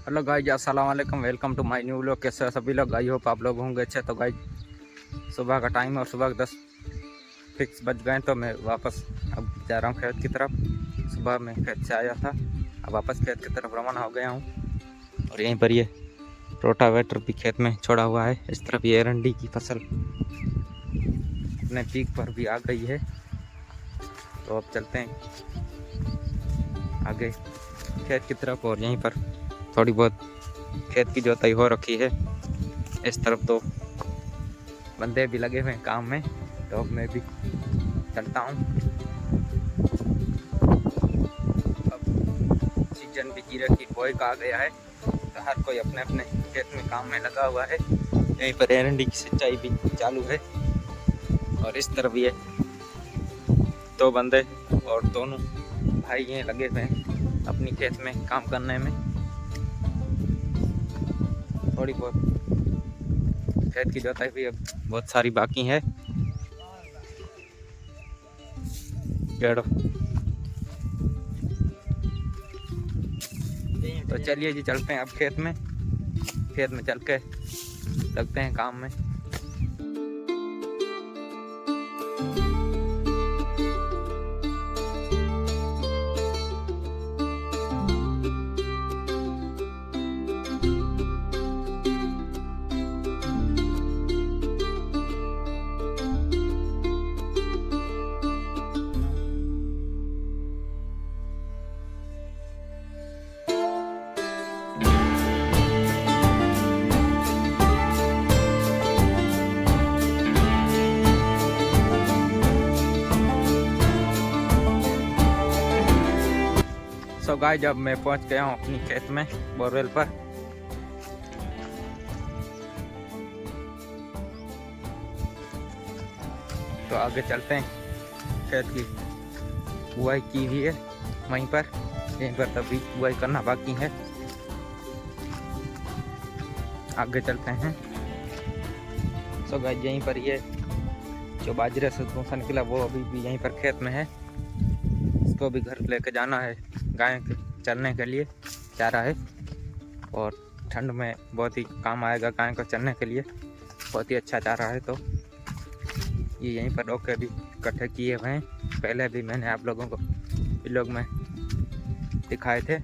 Hello guys, अस्सलाम वालेकुम। Welcome to my new vlog. कैसे सभी लोग? आई होप आप लोग होंगे अच्छे। तो गाइज सुबह का टाइम है और सुबह के 10 फिक्स बज गए। तो मैं वापस अब जा रहा हूँ खेत की तरफ। सुबह में खेत से आया था, अब वापस खेत की तरफ रवाना हो गया हूँ। और यहीं पर ये रोटावेटर भी खेत में छोड़ा हुआ है। इस तरफ ये एरंडी की फसल अपने पीक पर भी आ गई है। तो अब चलते हैं आगे खेत की तरफ। और यहीं पर थोड़ी बहुत खेत की जोताई हो रखी है। इस तरफ तो बंदे भी लगे हुए हैं काम में। तो अब मैं भी चलता हूँ। अब सीजन भी जीरे की बोई का आ गया है, तो हर कोई अपने अपने खेत में काम में लगा हुआ है। यहीं पर एरंडी की सिंचाई भी चालू है। और इस तरफ ये दो बंदे और दोनों भाई ये लगे हुए हैं अपनी खेत में काम करने में। थोड़ी बहुत खेत की जोताई भी अब बहुत सारी बाकी है। तो चलिए जी, चलते हैं अब खेत में चल के लगते हैं काम में। सो गाइस, जब मैं पहुंच गया हूं अपनी खेत में बोरवेल पर। तो आगे चलते हैं। खेत की बुआई की हुई है वहीं पर, यहीं पर तभी बुआई करना बाकी है। आगे चलते हैं। सो गाइस, यहीं पर ये जो बाजरे से भूसा निकला वो अभी भी यहीं पर खेत में है। इसको भी घर लेके जाना है गाय के चरने के लिए। चारा है और ठंड में बहुत ही काम आएगा गाय को चरने के लिए। बहुत ही अच्छा चारा है। तो ये यहीं पर डोके भी इकट्ठे किए हुए हैं। पहले भी मैंने आप लोगों को व्लॉग में दिखाए थे।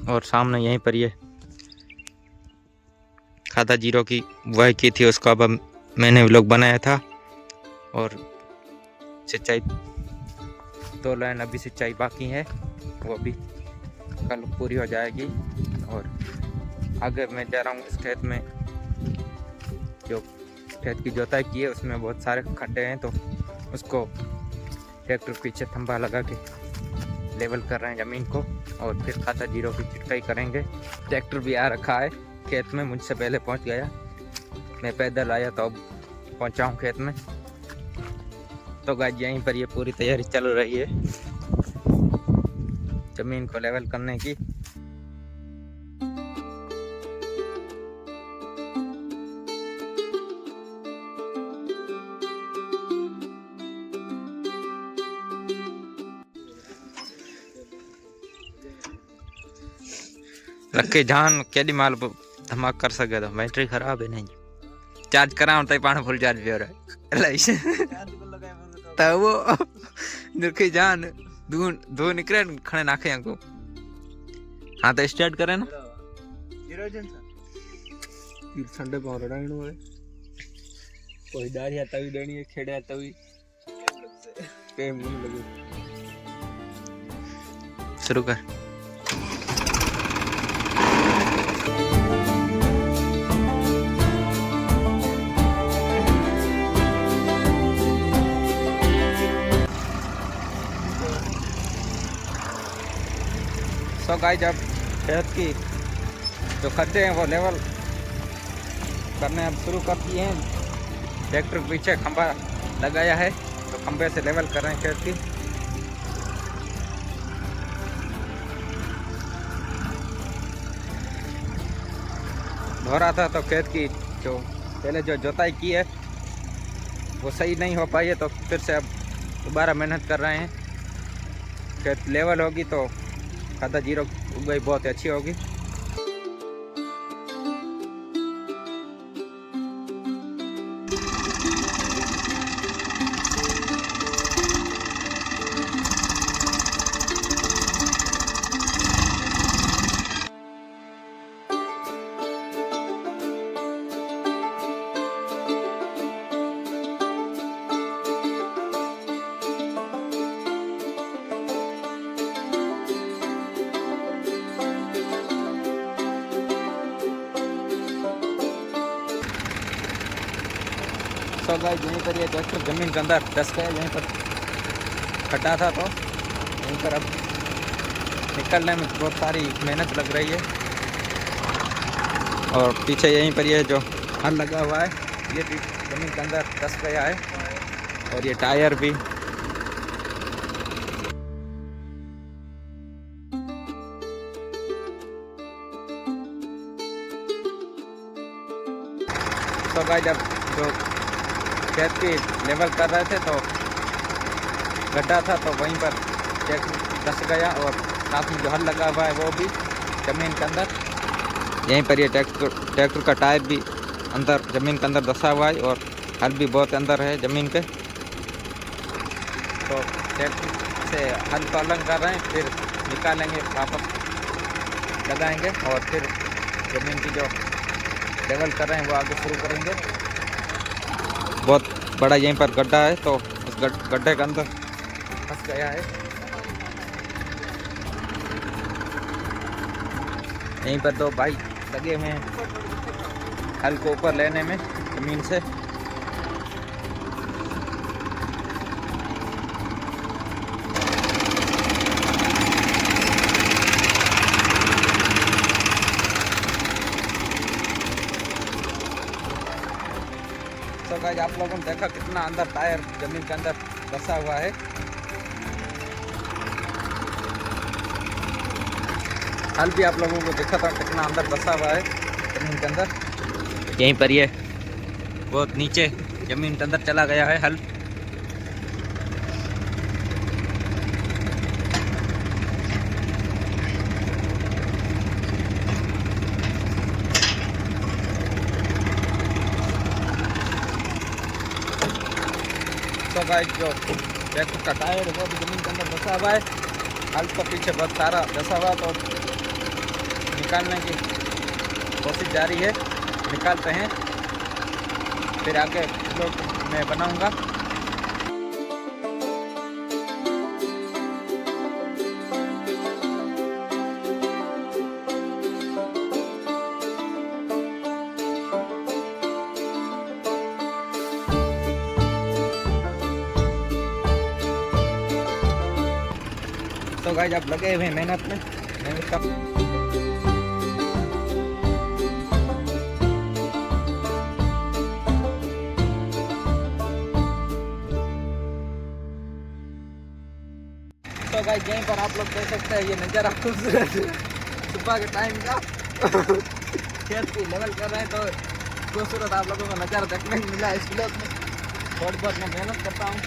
और सामने यहीं पर ये खादा जीरो की बुआई की थी, उसको अब मैंने व्लॉग बनाया था। और सिंचाई 2 लाइन अभी सिंचाई बाकी है, वो भी कल पूरी हो जाएगी। और आगे मैं जा रहा हूँ इस खेत में। जो खेत की जोताई की है उसमें बहुत सारे खड्डे हैं, तो उसको ट्रैक्टर पीछे थंबा लगा के लेवल कर रहे हैं ज़मीन को। और फिर खादा जीरो की छिटकाई करेंगे। ट्रैक्टर भी आ रखा है खेत में, मुझसे पहले पहुंच गया। मैं पैदल आया तो अब पहुंचा हूँ खेत में। तो गाइस, यहीं पर ये पूरी तैयारी चल रही है ज़मीन को लेवल करने की। रखे जान केडी माल धमाक कर सके। तो बैटरी खराब है नहीं, चार्ज कराऊं तो पानी फुल चार्ज भी हो रहा है। तो वो रखे जान दो निकले खड़े नाखे हमको। हाँ तो स्टार्ट करें ना। ठंडे पाँव रडाइनो है, कोई दाढ़ी आता भी देनी है, खेड़े आता भी प्रेम नहीं लगे। शुरू कर। सो गाइस, जब खेत की जो खड्डे हैं वो लेवल करने अब शुरू कर दिए हैं। ट्रैक्टर पीछे खंबा लगाया है, तो खंबे से लेवल कर रहे हैं खेत की। धो रहा था तो खेत की जो पहले जो जोताई की है वो सही नहीं हो पाई है, तो फिर से अब दोबारा मेहनत कर रहे हैं। खेत लेवल होगी तो खादा जीरो उगाई बहुत अच्छी होगी। तो गाइस यहीं पर ये ट्रैक्टर ज़मीन के अंदर धंस गया, यहीं पर खड्डा था तो यहीं पर अब निकलने में बहुत सारी मेहनत लग रही है। और पीछे यहीं पर ये जो हल लगा हुआ है ये भी ज़मीन के अंदर धंस गया है और ये टायर भी। तो गाइस जब जो खेत की लेवल कर रहे थे तो गड्ढा था तो वहीं पर ट्रैक्टर धंस गया और साथ में जो हल लगा हुआ है वो भी ज़मीन के अंदर। यहीं पर ये ट्रैक्टर का टायर भी अंदर ज़मीन के अंदर धंसा हुआ है और हल भी बहुत अंदर है ज़मीन के। तो ट्रैक्टर से हल को अलग कर रहे हैं, फिर निकालेंगे वापस लगाएंगे और फिर ज़मीन की जो लेवल कर रहे हैं वो आगे शुरू करेंगे। बहुत बड़ा यहीं पर गड्ढा है तो उस गड्ढे के अंदर फंस गया है। यहीं पर दो भाई लगे हुए हैं हल को ऊपर लेने में ज़मीन से। तो गाइस आप लोगों ने देखा कितना अंदर टायर ज़मीन के अंदर धंसा हुआ है। हल भी आप लोगों को देखा था कितना अंदर धंसा हुआ है ज़मीन के अंदर। यहीं पर ये बहुत नीचे ज़मीन के अंदर चला गया है हल। तो गाइस जो ट्रैक्टर का टायर है वो भी ज़मीन के अंदर धंसा हुआ है, हल तो पीछे बहुत सारा धंसा हुआ तो निकालने की कोशिश जारी है। निकालते हैं फिर आगे ब्लॉग मैं बनाऊंगा। तो गाइस आप लगे हुए हैं मेहनत का। तो गाइस यहीं पर आप लोग देख सकते हैं ये नज़ारा खूबसूरत सुबह के टाइम का खेत की लेवल कर रहे हैं तो खूबसूरत आप लोगों को नज़ारा देखने को मिला इस ब्लॉग में। थोड़ी बहुत मैं मेहनत करता हूँ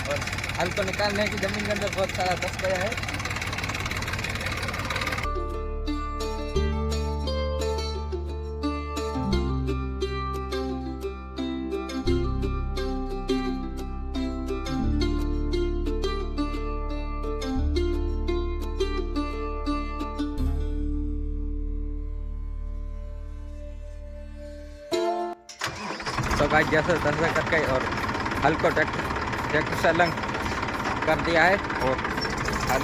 और हल को निकालने की ज़मीन के अंदर बहुत सारा धंस गया है। तो गाइस जैसे तैसे करके और हल को ट्रैक्टर से अलग कर दिया है और हल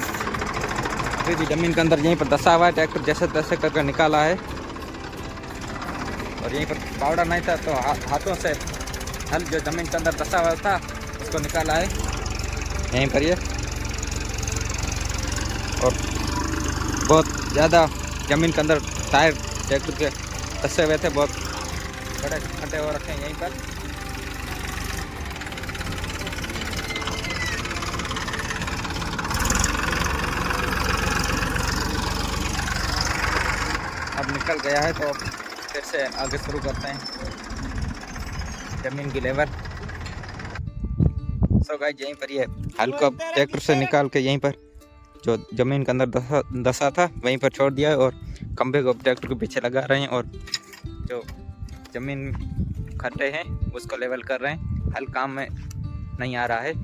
अभी भी ज़मीन के अंदर यहीं पर धंसा हुआ है। ट्रैक्टर जैसे तैसे करके निकाला है और यहीं पर पावड़ा नहीं था तो हाथों से हल जो ज़मीन के अंदर धंसा हुआ था उसको निकाला है यहीं पर ये। और बहुत ज़्यादा ज़मीन के अंदर टायर ट्रैक्टर के धंसे हुए थे, बहुत बड़े खड्डे हो रखे हैं यहीं पर। अब निकल गया है तो फिर से आगे शुरू करते हैं ज़मीन की लेवल। सो गाइस यहीं पर ये हल को ट्रैक्टर से निकाल के यहीं पर जो ज़मीन के अंदर दसा था वहीं पर छोड़ दिया है और खंभे को ट्रैक्टर के पीछे लगा रहे हैं और जो ज़मीन खड्डे हैं उसको लेवल कर रहे हैं। हल काम में नहीं आ रहा है।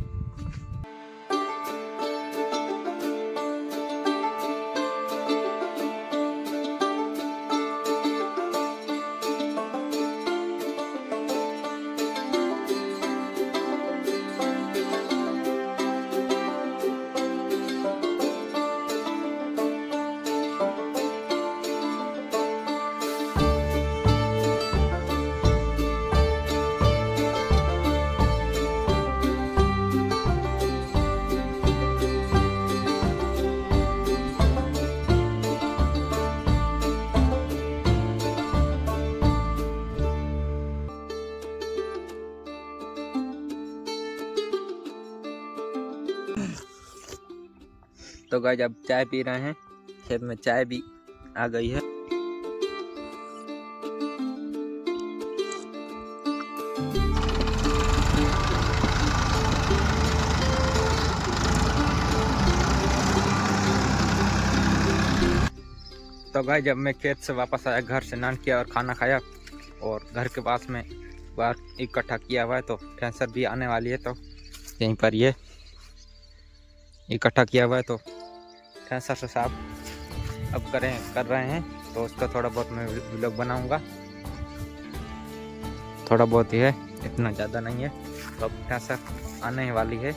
तो गाइस अब चाय पी रहे हैं। खेत में चाय भी आ गई है। तो गाइस जब मैं खेत से वापस आया, घर से स्नान किया और खाना खाया और घर के पास में बाहर इकट्ठा किया हुआ है, तो कैंसर भी आने वाली है। तो यहीं पर ये इकट्ठा किया हुआ है, तो कैंसर से साफ अब कर रहे हैं। तो उसका थोड़ा बहुत मैं व्लॉग बनाऊंगा। थोड़ा बहुत ही है, इतना ज़्यादा नहीं है। तो अब कैंसर आने वाली है।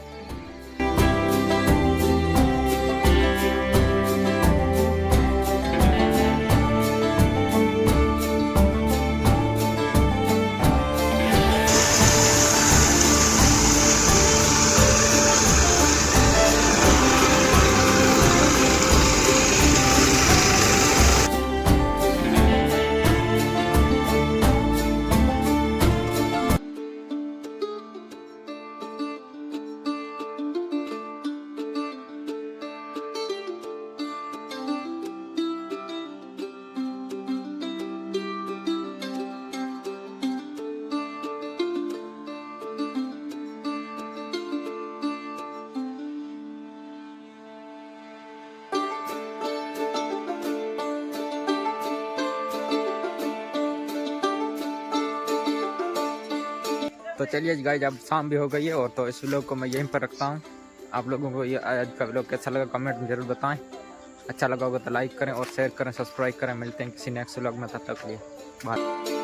तो चलिए गाइस अब शाम भी हो गई है और तो इस व्लॉग को मैं यहीं पर रखता हूँ। आप लोगों को ये आज का व्लॉग कैसा लगा कमेंट में ज़रूर बताएं। अच्छा लगा होगा तो लाइक करें और शेयर करें, सब्सक्राइब करें। मिलते हैं किसी नेक्स्ट व्लॉग में, तब तक के लिए बाय।